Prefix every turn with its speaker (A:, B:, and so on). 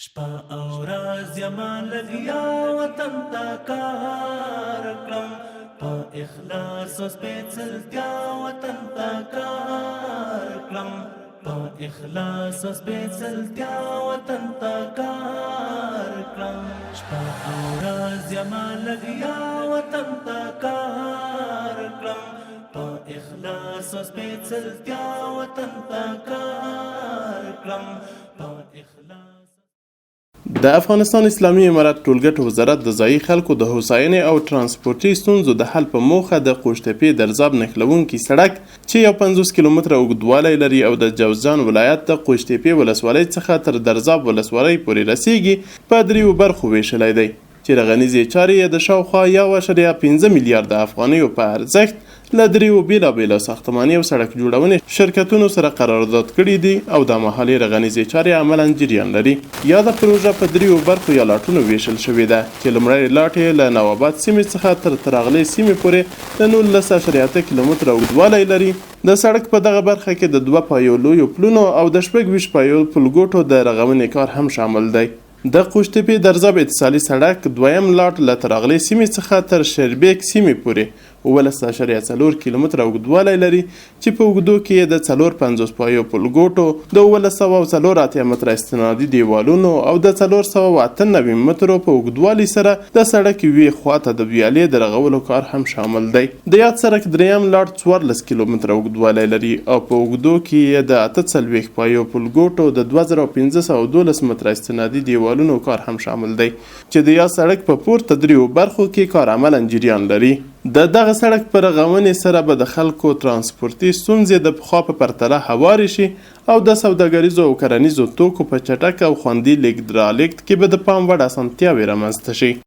A: شپه او ورځ یما لګیا وطن ته کار کړم په اخلاص او سپېڅلتیا وطن ته کار کړم په اخلاص او سپېڅلتیا وطن ته کار کړم شپه او ورځ یما لګیا وطن ته کار کړم په اخلاص او سپېڅلتیا وطن ته کار کړم په اخلاص.
B: د افغانستان اسلامي امارت ټولګټو وزارت د ځایي خلکو د هوساینې او ترانسپورتي ستونزو د حل په موخه د قوشتېپې درزاب نښلوونکي سړک چې یو 50 کیلومتره اوږدوالی لري او د جوزجان ولایت د قوشتېپې ولسوالۍ څخه تر درزاب ولسوالۍ پورې رسیږي په 3 برخو ویشلی دی چې رغنیزې چارې یې د شاوخوا 1.5 میلیارده افغانیو په ارزښت له 3 بېلابېلو ساختماني او سړک جوړونې شرکتونو سره قرارداد کړي دي او دا مهالې رغنیزې چارې عملاً جریان لري. یاده پروژه په 3 برخو یا لاټونو ویشل شوې ده چې لومړی لاټ یې له نواباد سیمې څخه تر تراغلې سیمې پورې د 19.8 کیلومتره اوږدوالی لري. د سړک په دغه برخه کې د 2 پایو لویو پلونو او د 26 پایو پلګوټو د رغونې کار هم شامل دی. د قوشتېپې درزاب اتصالي سړک دویم لاټ له تراغلې سیمې څخه تر شربیک سیمې پورې 19.4 کیلومتره اوږدوالی لري چې په اوږدو کې یې د 450 پایو پلګوټو د 1904 متره استنادي دیوالونو او د 498 مترو په اوږدوالي سره د سړک یوې خواته د ویالې د رغولو کار هم شامل دی. د یاد سړک دریم لاټ 14 کیلومتره اوږدوالی لري او په اوږدو کې یې د 48 پایو پلګوټو د 2512 متره استنادي دیوالونو کار هم شامل دی چې د یاد سړک په پورته 3 برخو کې کار عملاً جریان لري. د دغه سړک په رغونې سره به د خلکو ترانسپورتي ستونزې د پخوا په پرتله هوارې شي او د سوداګریزو او کرنیزو توکو په چټک او خوندي لیږد رالېږد کې به د پام وړ اسانتیاوې رامنځته شي.